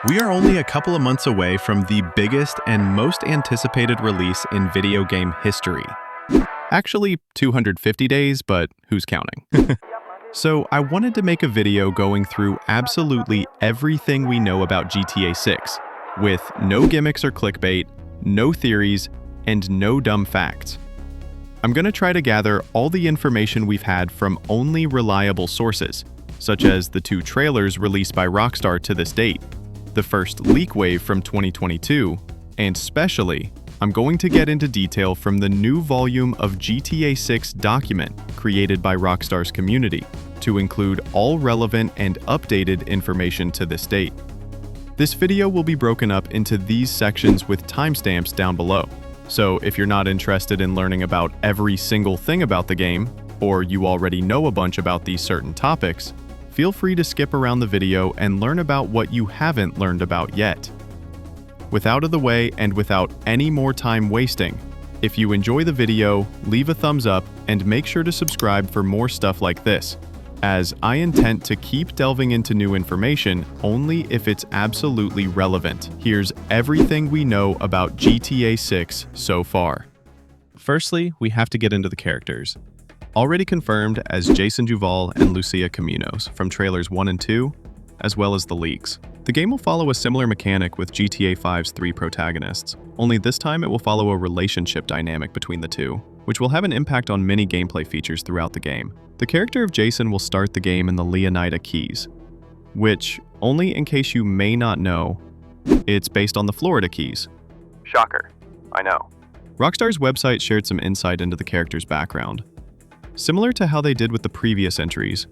We are only a couple of months away from the biggest and most anticipated release in video game history. Actually, 250 days, but who's counting? So I wanted to make a video going through absolutely everything we know about GTA 6, with no gimmicks or clickbait, no theories, and no dumb facts. I'm going to try to gather all the information we've had from only reliable sources, such as the 2 trailers released by Rockstar to this date, the first leak wave from 2022, and specially, I'm going to get into detail from the new volume of GTA 6 document created by Rockstar's community to include all relevant and updated information to this date. This video will be broken up into these sections with timestamps down below, so if you're not interested in learning about every single thing about the game, or you already know a bunch about these certain topics, feel free to skip around the video and learn about what you haven't learned about yet. With out of the way and without any more time wasting, if you enjoy the video, leave a thumbs up and make sure to subscribe for more stuff like this, as I intend to keep delving into new information only if it's absolutely relevant. Here's everything we know about GTA 6 so far. Firstly, we have to get into the characters. Already confirmed as Jason Duval and Lucia Caminos from trailers 1 and 2, as well as the leaks. The game will follow a similar mechanic with GTA 5's 3 protagonists, only this time it will follow a relationship dynamic between the two, which will have an impact on many gameplay features throughout the game. The character of Jason will start the game in the Leonida Keys, which, only in case you may not know, it's based on the Florida Keys. Shocker, I know. Rockstar's website shared some insight into the character's background. Similar to how they did with the previous entries,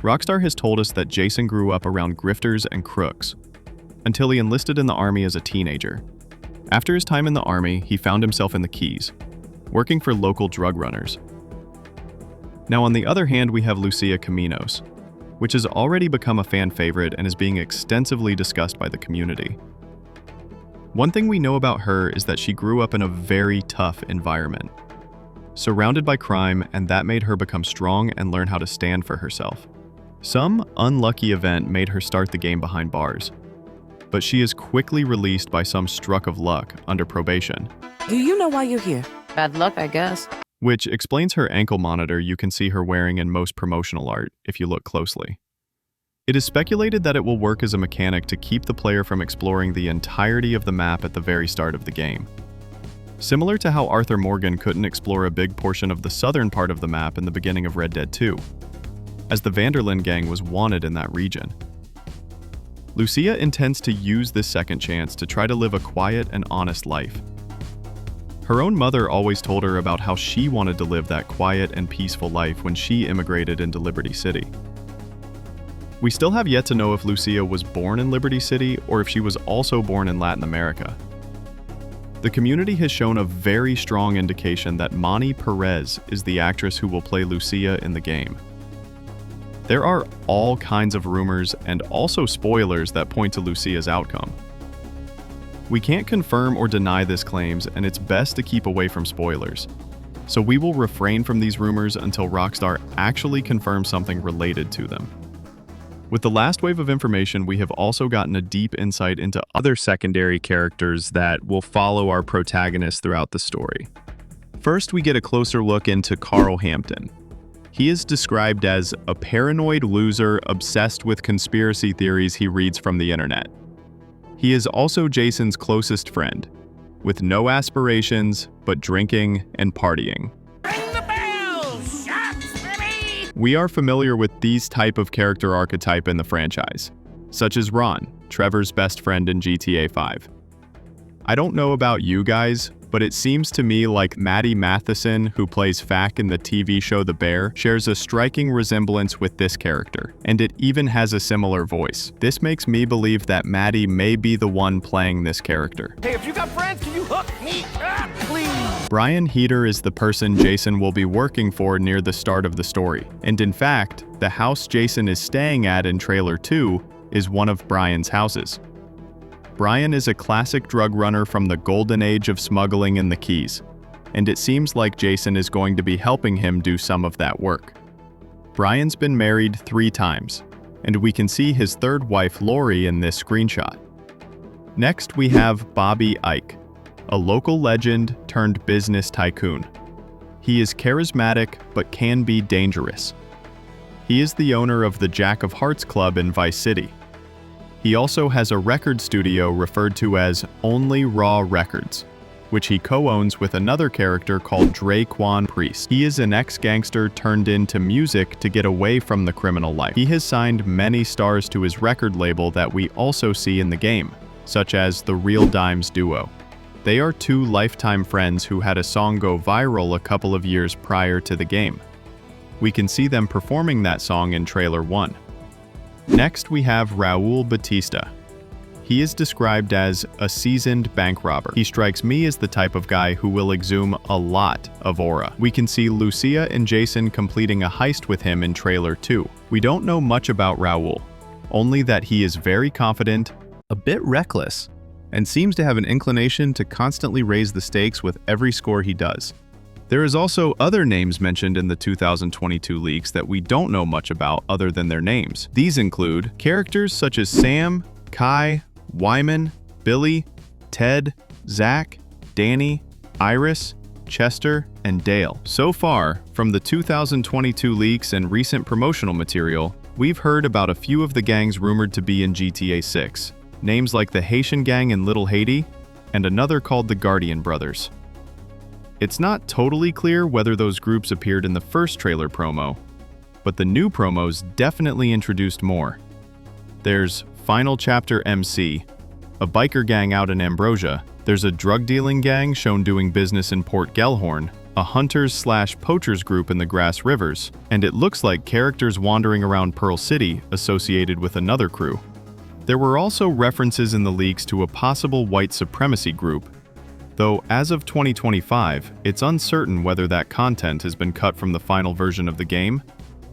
Rockstar has told us that Jason grew up around grifters and crooks, until he enlisted in the army as a teenager. After his time in the army, he found himself in the Keys, working for local drug runners. Now on the other hand, we have Lucia Caminos, which has already become a fan favorite and is being extensively discussed by the community. One thing we know about her is that she grew up in a very tough environment, surrounded by crime, and that made her become strong and learn how to stand for herself. Some unlucky event made her start the game behind bars, but she is quickly released by some stroke of luck under probation. Do you know why you're here? Bad luck, I guess. Which explains her ankle monitor you can see her wearing in most promotional art if you look closely. It is speculated that it will work as a mechanic to keep the player from exploring the entirety of the map at the very start of the game. Similar to how Arthur Morgan couldn't explore a big portion of the southern part of the map in the beginning of Red Dead 2, as the Vanderlyn gang was wanted in that region. Lucia intends to use this second chance to try to live a quiet and honest life. Her own mother always told her about how she wanted to live that quiet and peaceful life when she immigrated into Liberty City. We still have yet to know if Lucia was born in Liberty City or if she was also born in Latin America. The community has shown a very strong indication that Mani Perez is the actress who will play Lucia in the game. There are all kinds of rumors and also spoilers that point to Lucia's outcome. We can't confirm or deny these claims, and it's best to keep away from spoilers. So we will refrain from these rumors until Rockstar actually confirms something related to them. With the last wave of information, we have also gotten a deep insight into other secondary characters that will follow our protagonists throughout the story. First, we get a closer look into Carl Hampton. He is described as a paranoid loser obsessed with conspiracy theories he reads from the internet. He is also Jason's closest friend, with no aspirations but drinking and partying. We are familiar with these type of character archetype in the franchise, such as Ron, Trevor's best friend in GTA 5. I don't know about you guys, but it seems to me like Maddie Matheson, who plays Fack in the TV show The Bear, shares a striking resemblance with this character, and it even has a similar voice. This makes me believe that Maddie may be the one playing this character. Hey, if you got friends, can you hook me up, please? Brian Heater is the person Jason will be working for near the start of the story, and in fact, the house Jason is staying at in Trailer 2 is one of Brian's houses. Brian is a classic drug runner from the golden age of smuggling in the Keys, and it seems like Jason is going to be helping him do some of that work. Brian's been married 3 times, and we can see his third wife Lori in this screenshot. Next, we have Bobby Ike, a local legend turned business tycoon. He is charismatic but can be dangerous. He is the owner of the Jack of Hearts Club in Vice City. He also has a record studio referred to as Only Raw Records, which he co-owns with another character called Draquan Priest. He is an ex-gangster turned into music to get away from the criminal life. He has signed many stars to his record label that we also see in the game, such as the Real Dimes duo. They are two lifetime friends who had a song go viral a couple of years prior to the game. We can see them performing that song in Trailer 1. Next, we have Raul Batista. He is described as a seasoned bank robber. He strikes me as the type of guy who will exhume a lot of aura. We can see Lucia and Jason completing a heist with him in Trailer 2. We don't know much about Raul, only that he is very confident, a bit reckless, and seems to have an inclination to constantly raise the stakes with every score he does. There is also other names mentioned in the 2022 leaks that we don't know much about other than their names. These include characters such as Sam, Kai, Wyman, Billy, Ted, Zach, Danny, Iris, Chester, and Dale. So far, from the 2022 leaks and recent promotional material, we've heard about a few of the gangs rumored to be in GTA 6. Names like the Haitian Gang in Little Haiti, and another called the Guardian Brothers. It's not totally clear whether those groups appeared in the first trailer promo, but the new promos definitely introduced more. There's Final Chapter MC, a biker gang out in Ambrosia. There's a drug-dealing gang shown doing business in Port Gellhorn, a hunters/poachers group in the Grass Rivers, and it looks like characters wandering around Pearl City associated with another crew. There were also references in the leaks to a possible white supremacy group, though as of 2025, it's uncertain whether that content has been cut from the final version of the game,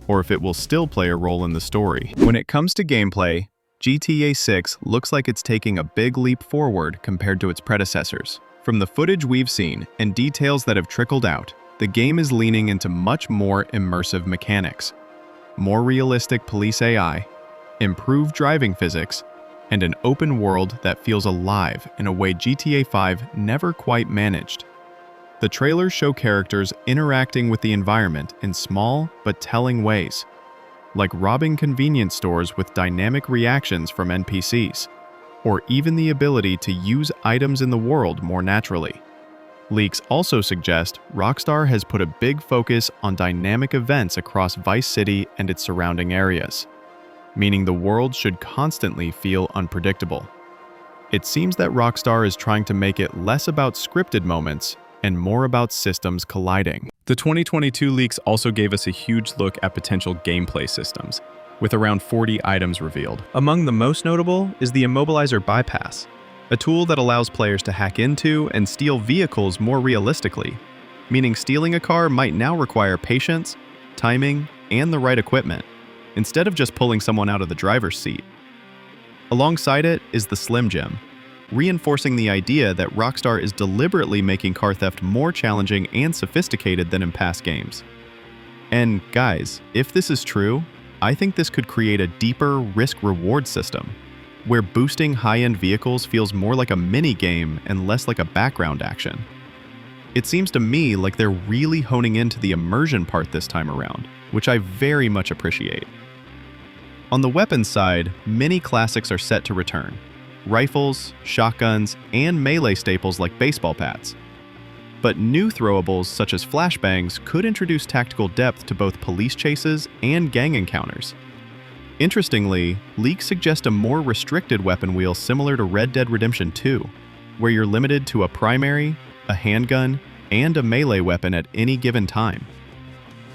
or if it will still play a role in the story. When it comes to gameplay, GTA 6 looks like it's taking a big leap forward compared to its predecessors. From the footage we've seen and details that have trickled out, the game is leaning into much more immersive mechanics, more realistic police AI, improved driving physics, and an open world that feels alive in a way GTA 5 never quite managed. The trailers show characters interacting with the environment in small but telling ways, like robbing convenience stores with dynamic reactions from NPCs, or even the ability to use items in the world more naturally. Leaks also suggest Rockstar has put a big focus on dynamic events across Vice City and its surrounding areas, meaning the world should constantly feel unpredictable. It seems that Rockstar is trying to make it less about scripted moments and more about systems colliding. The 2022 leaks also gave us a huge look at potential gameplay systems, with around 40 items revealed. Among the most notable is the Immobilizer Bypass, a tool that allows players to hack into and steal vehicles more realistically, meaning stealing a car might now require patience, timing, and the right equipment, instead of just pulling someone out of the driver's seat. Alongside it is the Slim Gem, reinforcing the idea that Rockstar is deliberately making car theft more challenging and sophisticated than in past games. And guys, if this is true, I think this could create a deeper risk-reward system, where boosting high-end vehicles feels more like a mini-game and less like a background action. It seems to me like they're really honing into the immersion part this time around, which I very much appreciate. On the weapons side, many classics are set to return: rifles, shotguns, and melee staples like baseball bats. But new throwables such as flashbangs could introduce tactical depth to both police chases and gang encounters. Interestingly, leaks suggest a more restricted weapon wheel similar to Red Dead Redemption 2, where you're limited to a primary, a handgun, and a melee weapon at any given time.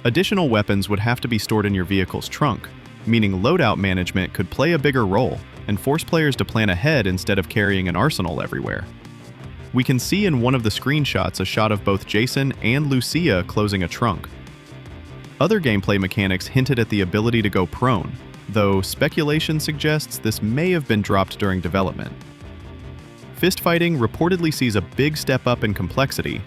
Additional weapons would have to be stored in your vehicle's trunk, meaning loadout management could play a bigger role and force players to plan ahead instead of carrying an arsenal everywhere. We can see in one of the screenshots a shot of both Jason and Lucia closing a trunk. Other gameplay mechanics hinted at the ability to go prone, though speculation suggests this may have been dropped during development. Fistfighting reportedly sees a big step up in complexity.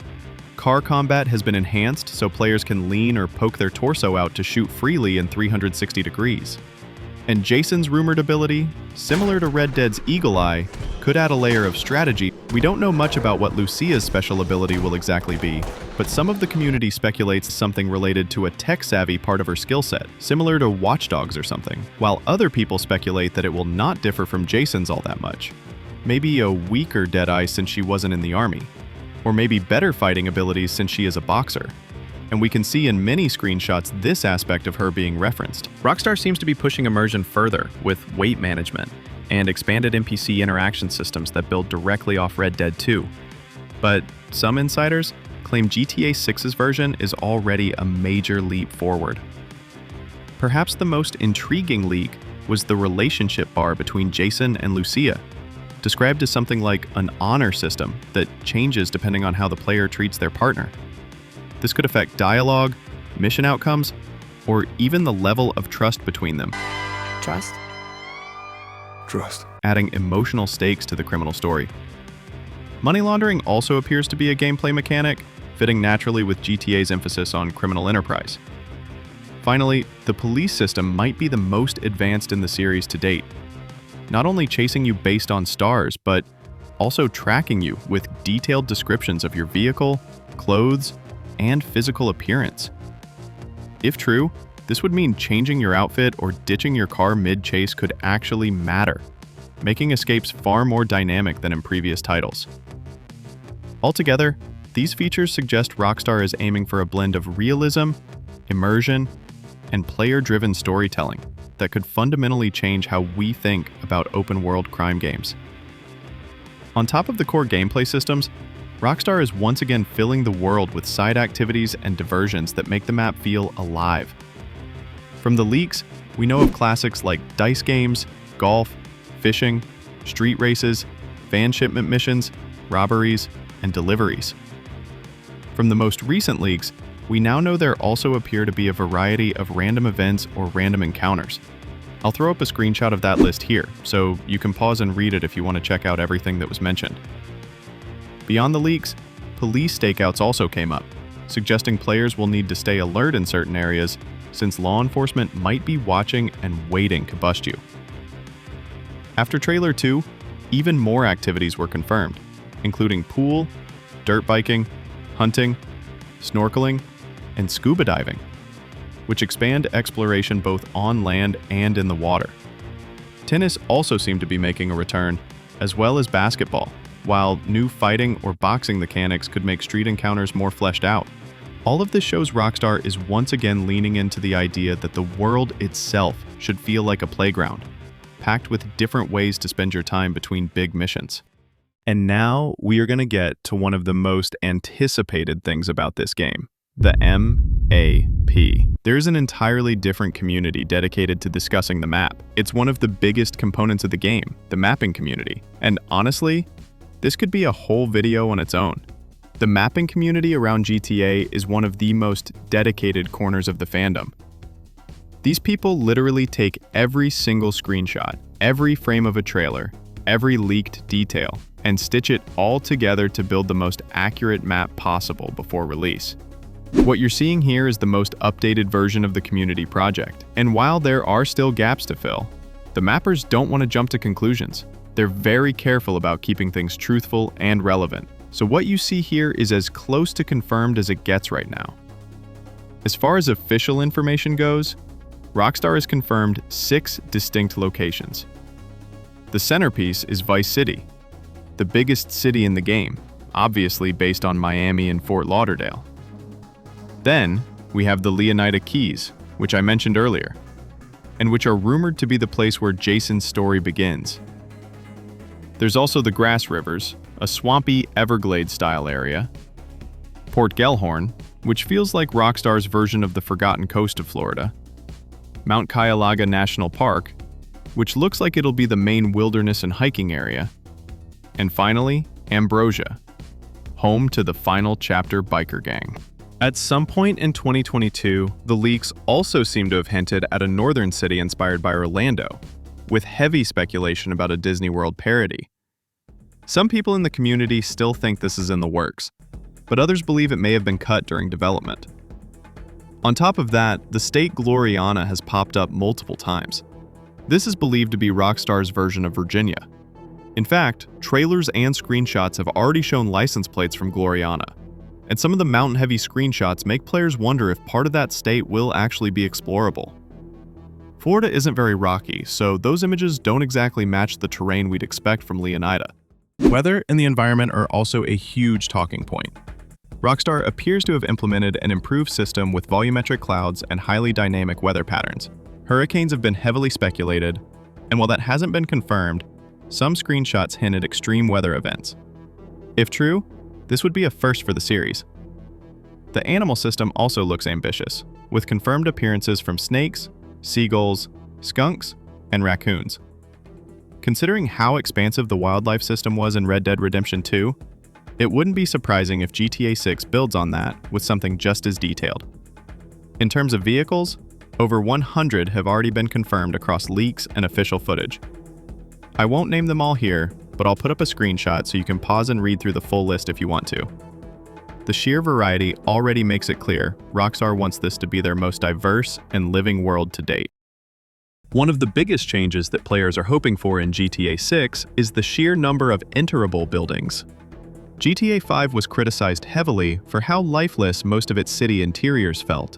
Car combat has been enhanced so players can lean or poke their torso out to shoot freely in 360 degrees. And Jason's rumored ability, similar to Red Dead's Eagle Eye, could add a layer of strategy. We don't know much about what Lucia's special ability will exactly be, but some of the community speculates something related to a tech-savvy part of her skill set, similar to Watch Dogs or something, while other people speculate that it will not differ from Jason's all that much. Maybe a weaker Deadeye since she wasn't in the army, or maybe better fighting abilities since she is a boxer. And we can see in many screenshots this aspect of her being referenced. Rockstar seems to be pushing immersion further with weight management and expanded NPC interaction systems that build directly off Red Dead 2. But some insiders claim GTA 6's version is already a major leap forward. Perhaps the most intriguing leak was the relationship bar between Jason and Lucia, described as something like an honor system that changes depending on how the player treats their partner. This could affect dialogue, mission outcomes, or even the level of trust between them. Trust? Trust. Adding emotional stakes to the criminal story. Money laundering also appears to be a gameplay mechanic, fitting naturally with GTA's emphasis on criminal enterprise. Finally, the police system might be the most advanced in the series to date. Not only chasing you based on stars, but also tracking you with detailed descriptions of your vehicle, clothes, and physical appearance. If true, this would mean changing your outfit or ditching your car mid-chase could actually matter, making escapes far more dynamic than in previous titles. Altogether, these features suggest Rockstar is aiming for a blend of realism, immersion, and player-driven storytelling that could fundamentally change how we think about open-world crime games. On top of the core gameplay systems, Rockstar is once again filling the world with side activities and diversions that make the map feel alive. From the leaks, we know of classics like dice games, golf, fishing, street races, van shipment missions, robberies, and deliveries. From the most recent leaks, we now know there also appear to be a variety of random events or random encounters. I'll throw up a screenshot of that list here, so you can pause and read it if you want to check out everything that was mentioned. Beyond the leaks, police stakeouts also came up, suggesting players will need to stay alert in certain areas since law enforcement might be watching and waiting to bust you. After Trailer 2, even more activities were confirmed, including pool, dirt biking, hunting, snorkeling, and scuba diving, which expand exploration both on land and in the water. Tennis also seemed to be making a return, as well as basketball, while new fighting or boxing mechanics could make street encounters more fleshed out. All of this shows Rockstar is once again leaning into the idea that the world itself should feel like a playground, packed with different ways to spend your time between big missions. And now we are going to get to one of the most anticipated things about this game, the MAP. There's an entirely different community dedicated to discussing the map. It's one of the biggest components of the game, the mapping community. And honestly, this could be a whole video on its own. The mapping community around GTA is one of the most dedicated corners of the fandom. These people literally take every single screenshot, every frame of a trailer, every leaked detail, and stitch it all together to build the most accurate map possible before release. What you're seeing here is the most updated version of the community project, and while there are still gaps to fill, the mappers don't want to jump to conclusions. They're very careful about keeping things truthful and relevant, so what you see here is as close to confirmed as it gets right now. As far as official information goes, Rockstar has confirmed 6 distinct locations. The centerpiece is Vice City, the biggest city in the game, obviously based on Miami and Fort Lauderdale. Then, we have the Leonida Keys, which I mentioned earlier, and which are rumored to be the place where Jason's story begins. There's also the Grass Rivers, a swampy Everglades-style area, Port Gellhorn, which feels like Rockstar's version of the Forgotten Coast of Florida, Mount Cuyahoga National Park, which looks like it'll be the main wilderness and hiking area, and finally, Ambrosia, home to the Final Chapter biker gang. At some point in 2022, the leaks also seem to have hinted at a northern city inspired by Orlando, with heavy speculation about a Disney World parody. Some people in the community still think this is in the works, but others believe it may have been cut during development. On top of that, the state Gloriana has popped up multiple times. This is believed to be Rockstar's version of Virginia. In fact, trailers and screenshots have already shown license plates from Gloriana, and some of the mountain-heavy screenshots make players wonder if part of that state will actually be explorable. Florida isn't very rocky, so those images don't exactly match the terrain we'd expect from Leonida. Weather and the environment are also a huge talking point. Rockstar appears to have implemented an improved system with volumetric clouds and highly dynamic weather patterns. Hurricanes have been heavily speculated, and while that hasn't been confirmed, some screenshots hint at extreme weather events. If true, this would be a first for the series. The animal system also looks ambitious, with confirmed appearances from snakes, seagulls, skunks, and raccoons. Considering how expansive the wildlife system was in Red Dead Redemption 2, it wouldn't be surprising if GTA 6 builds on that with something just as detailed. In terms of vehicles, over 100 have already been confirmed across leaks and official footage. I won't name them all here, but I'll put up a screenshot so you can pause and read through the full list if you want to. The sheer variety already makes it clear Rockstar wants this to be their most diverse and living world to date. One of the biggest changes that players are hoping for in GTA 6 is the sheer number of Enterable buildings. GTA 5 was criticized heavily for how lifeless most of its city interiors felt.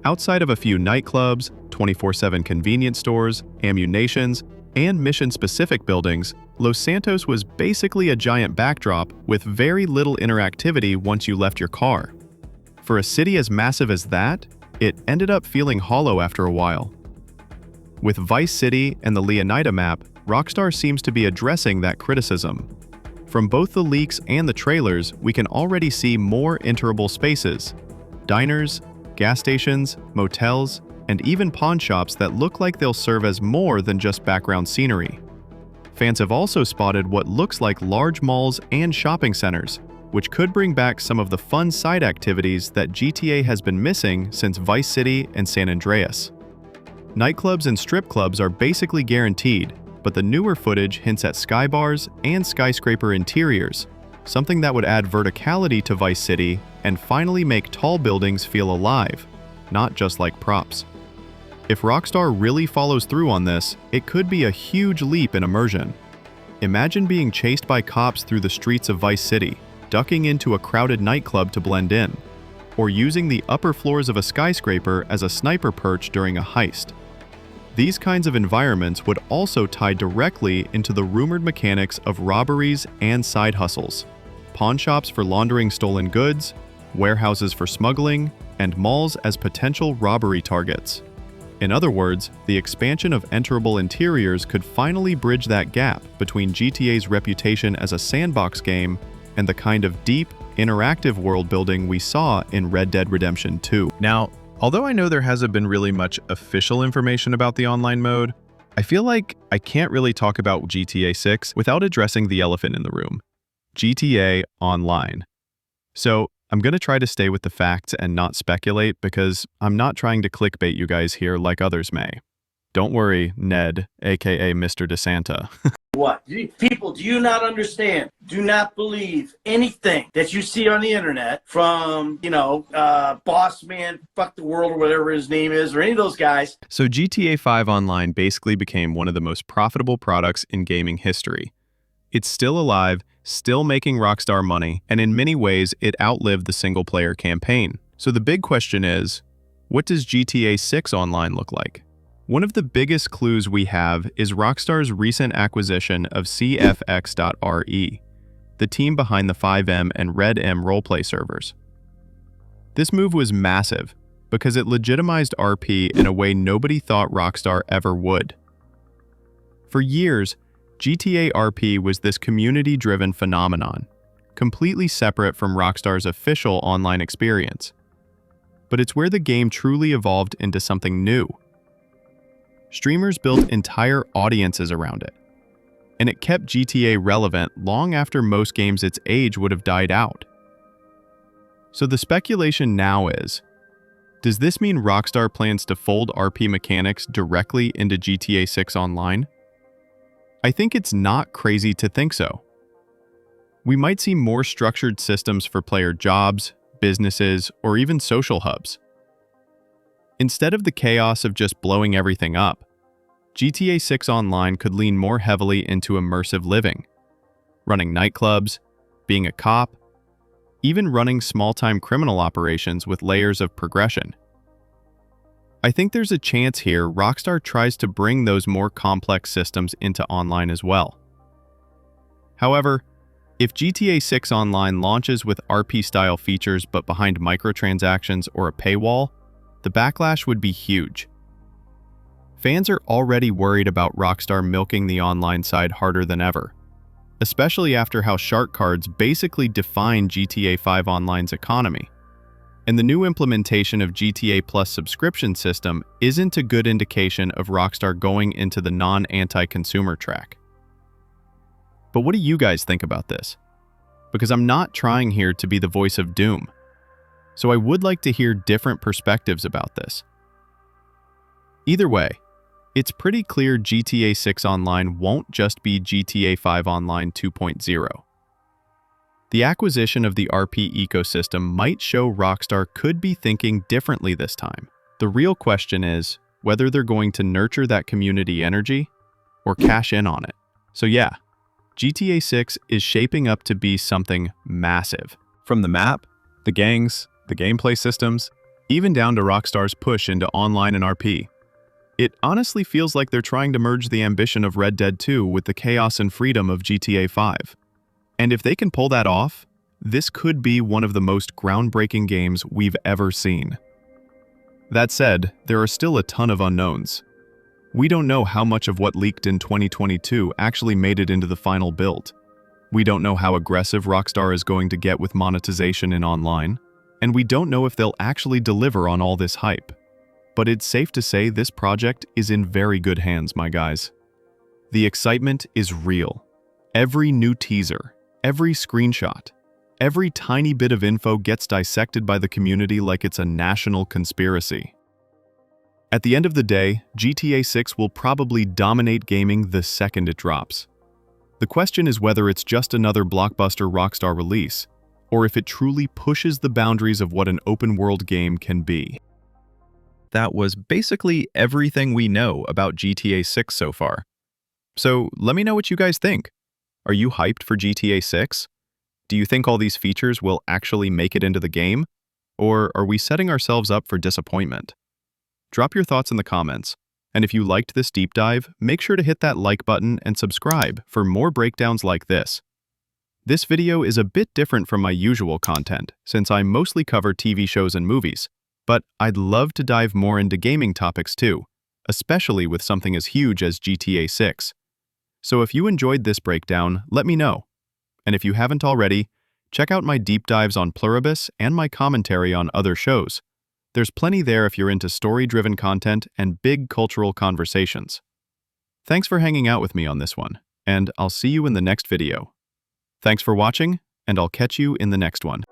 Outside of a few nightclubs, 24/7 convenience stores, ammunitions, and mission-specific buildings, Los Santos was basically a giant backdrop with very little interactivity once you left your car. For a city as massive as that, it ended up feeling hollow after a while. With Vice City and the Leonida map, Rockstar seems to be addressing that criticism. From both the leaks and the trailers, we can already see more enterable spaces, diners, gas stations, motels, and even pawn shops that look like they'll serve as more than just background scenery. Fans have also spotted what looks like large malls and shopping centers, which could bring back some of the fun side activities that GTA has been missing since Vice City and San Andreas. Nightclubs and strip clubs are basically guaranteed, but the newer footage hints at sky bars and skyscraper interiors, something that would add verticality to Vice City and finally make tall buildings feel alive, not just like props. If Rockstar really follows through on this, it could be a huge leap in immersion. Imagine being chased by cops through the streets of Vice City, ducking into a crowded nightclub to blend in, or using the upper floors of a skyscraper as a sniper perch during a heist. These kinds of environments would also tie directly into the rumored mechanics of robberies and side hustles, pawn shops for laundering stolen goods, warehouses for smuggling, and malls as potential robbery targets. In other words, the expansion of enterable interiors could finally bridge that gap between GTA's reputation as a sandbox game and the kind of deep, interactive world building we saw in Red Dead Redemption 2. Now, although I know there hasn't been really much official information about the online mode, I feel like I can't really talk about GTA 6 without addressing the elephant in the room: GTA Online. So, I'm going to try to stay with the facts and not speculate because I'm not trying to clickbait you guys here like others may. Don't worry, Ned, aka Mr. DeSanta. What? People, do you not understand? Do not believe anything that you see on the internet from, Boss Man, Fuck the World, or whatever his name is, or any of those guys. So GTA 5 Online basically became one of the most profitable products in gaming history. It's still alive, still making Rockstar money, and in many ways it outlived the single-player campaign. So the big question is, what does GTA 6 Online look like? One of the biggest clues we have is Rockstar's recent acquisition of CFX.RE, the team behind the 5M and Red M roleplay servers. This move was massive because it legitimized RP in a way nobody thought Rockstar ever would. For years, GTA RP was this community-driven phenomenon, completely separate from Rockstar's official online experience. But it's where the game truly evolved into something new. Streamers built entire audiences around it, and it kept GTA relevant long after most games its age would have died out. So the speculation now is, does this mean Rockstar plans to fold RP mechanics directly into GTA 6 Online? I think it's not crazy to think so. We might see more structured systems for player jobs, businesses, or even social hubs. Instead of the chaos of just blowing everything up, GTA 6 Online could lean more heavily into immersive living, running nightclubs, being a cop, even running small-time criminal operations with layers of progression. I think there's a chance here Rockstar tries to bring those more complex systems into online as well. However, if GTA 6 Online launches with RP-style features but behind microtransactions or a paywall, the backlash would be huge. Fans are already worried about Rockstar milking the online side harder than ever, especially after how shark cards basically define GTA 5 Online's economy. And the new implementation of GTA Plus subscription system isn't a good indication of Rockstar going into the non-anti-consumer track. But what do you guys think about this? Because I'm not trying here to be the voice of doom, so I would like to hear different perspectives about this. Either way, it's pretty clear GTA 6 Online won't just be GTA 5 Online 2.0. The acquisition of the RP ecosystem might show Rockstar could be thinking differently this time. The real question is whether they're going to nurture that community energy or cash in on it. So yeah, GTA 6 is shaping up to be something massive. From the map, the gangs, the gameplay systems, even down to Rockstar's push into online and RP. It honestly feels like they're trying to merge the ambition of Red Dead 2 with the chaos and freedom of GTA 5. And if they can pull that off, this could be one of the most groundbreaking games we've ever seen. That said, there are still a ton of unknowns. We don't know how much of what leaked in 2022 actually made it into the final build. We don't know how aggressive Rockstar is going to get with monetization in online, and we don't know if they'll actually deliver on all this hype. But it's safe to say this project is in very good hands, my guys. The excitement is real. Every new teaser, every screenshot, every tiny bit of info gets dissected by the community like it's a national conspiracy. At the end of the day, GTA 6 will probably dominate gaming the second it drops. The question is whether it's just another blockbuster Rockstar release, or if it truly pushes the boundaries of what an open-world game can be. That was basically everything we know about GTA 6 so far. So let me know what you guys think. Are you hyped for GTA 6? Do you think all these features will actually make it into the game? Or are we setting ourselves up for disappointment? Drop your thoughts in the comments. And if you liked this deep dive, make sure to hit that like button and subscribe for more breakdowns like this. This video is a bit different from my usual content, since I mostly cover TV shows and movies, but I'd love to dive more into gaming topics too, especially with something as huge as GTA 6. So if you enjoyed this breakdown, let me know. And if you haven't already, check out my deep dives on Pluribus and my commentary on other shows. There's plenty there if you're into story-driven content and big cultural conversations. Thanks for hanging out with me on this one, and I'll see you in the next video. Thanks for watching, and I'll catch you in the next one.